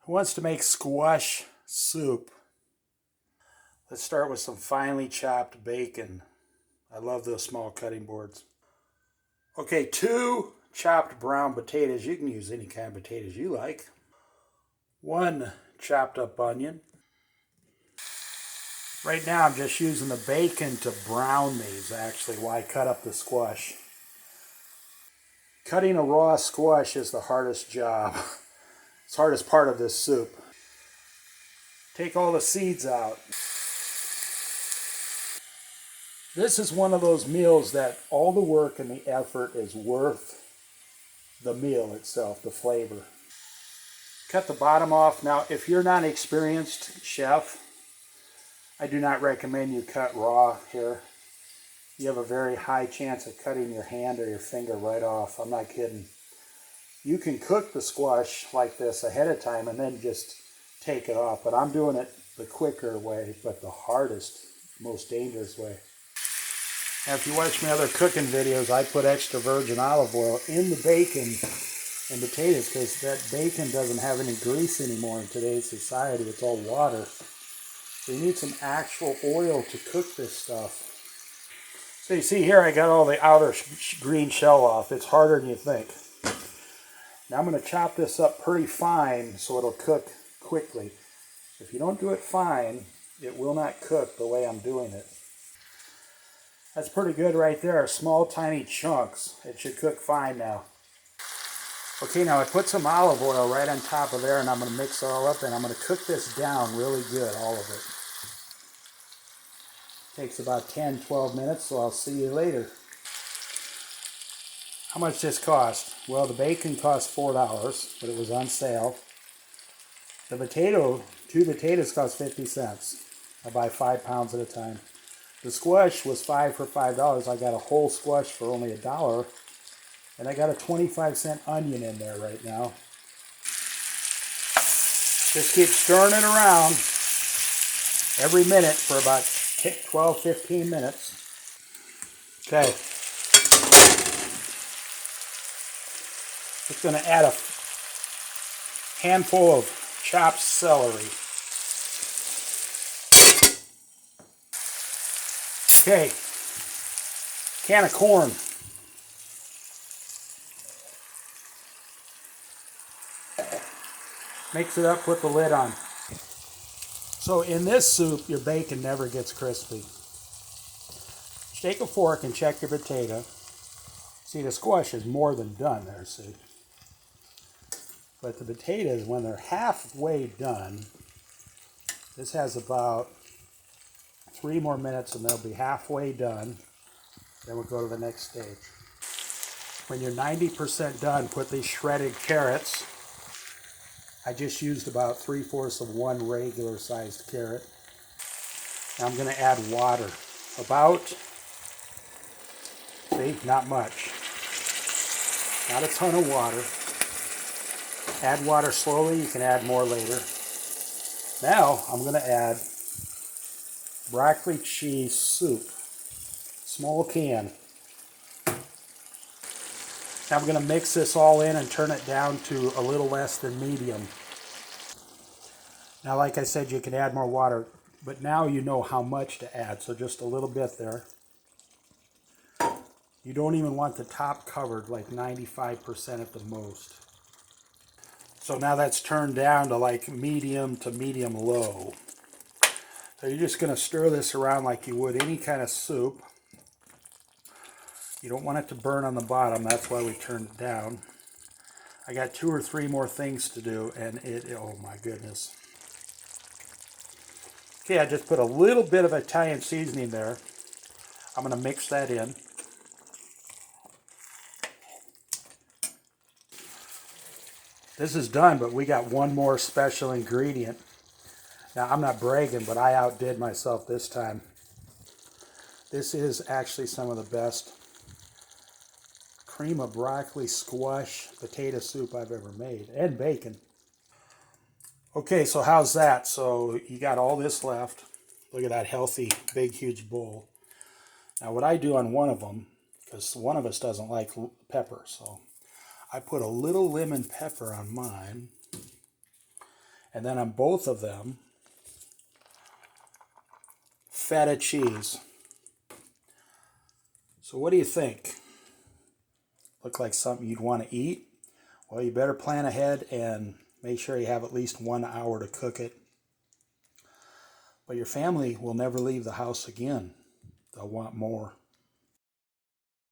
Who wants to make squash soup? Let's start with some finely chopped bacon. I love those small cutting boards. Okay, 2 chopped brown potatoes. You can use any kind of potatoes you like. 1 chopped up onion. Right now I'm just using the bacon to brown these actually while I cut up the squash. Cutting a raw squash is the hardest job. It's the hardest part of this soup. Take all the seeds out. This is one of those meals that all the work and the effort is worth the meal itself, the flavor. Cut the bottom off. Now, if you're not an experienced chef, I do not recommend you cut raw here. You have a very high chance of cutting your hand or your finger right off. I'm not kidding. You can cook the squash like this ahead of time and then just take it off. But I'm doing it the quicker way, but the hardest, most dangerous way. Now, if you watch my other cooking videos, I put extra virgin olive oil in the bacon and potatoes because that bacon doesn't have any grease anymore in today's society. It's all water. So you need some actual oil to cook this stuff. So you see here I got all the outer green shell off. It's harder than you think. Now I'm going to chop this up pretty fine so it'll cook quickly. If you don't do it fine, it will not cook the way I'm doing it. That's pretty good right there. Small, tiny chunks. It should cook fine now. Okay, now I put some olive oil right on top of there and I'm going to mix it all up and I'm going to cook this down really good, all of it. Takes about 10-12 minutes, so I'll see you later. How much this cost? Well, the bacon cost $4, but it was on sale. The 2 potatoes cost 50 cents. I buy 5 pounds at a time. The squash was 5 for $5. I got a whole squash for only $1. And I got a 25-cent onion in there right now. Just keep stirring it around every minute for about 12-15 minutes. Okay. Just going to add a handful of chopped celery. Okay, can of corn. Mix it up, put the lid on. So in this soup, your bacon never gets crispy. Take a fork and check your potato. See, the squash is more than done there, see? But the potatoes, when they're halfway done, this has about 3 more minutes and they'll be halfway done. Then we'll go to the next stage. When you're 90% done, put these shredded carrots. I just used about 3/4 of 1 regular sized carrot. Now I'm going to add water. About, see, not much. Not a ton of water. Add water slowly, you can add more later. Now I'm going to add broccoli cheese soup, small can. Now I'm going to mix this all in and turn it down to a little less than medium. Now, like I said, you can add more water, but now you know how much to add, so just a little bit there. You don't even want the top covered, like 95% at the most. So now that's turned down to like medium to medium low. So you're just going to stir this around like you would any kind of soup. You don't want it to burn on the bottom, that's why we turned it down. I got 2 or 3 more things to do and oh my goodness. Okay, I just put a little bit of Italian seasoning there. I'm going to mix that in. This is done, but we got one more special ingredient. Now, I'm not bragging, but I outdid myself this time. This is actually some of the best cream of broccoli squash potato soup I've ever made, and bacon. Okay, so how's that? So you got all this left. Look at that healthy, big, huge bowl. Now, what I do on one of them, because one of us doesn't like pepper, so I put a little lemon pepper on mine. And then on both of them, feta cheese. So what do you think? Look like something you'd want to eat? Well, you better plan ahead and make sure you have at least 1 hour to cook it. But your family will never leave the house again. They'll want more.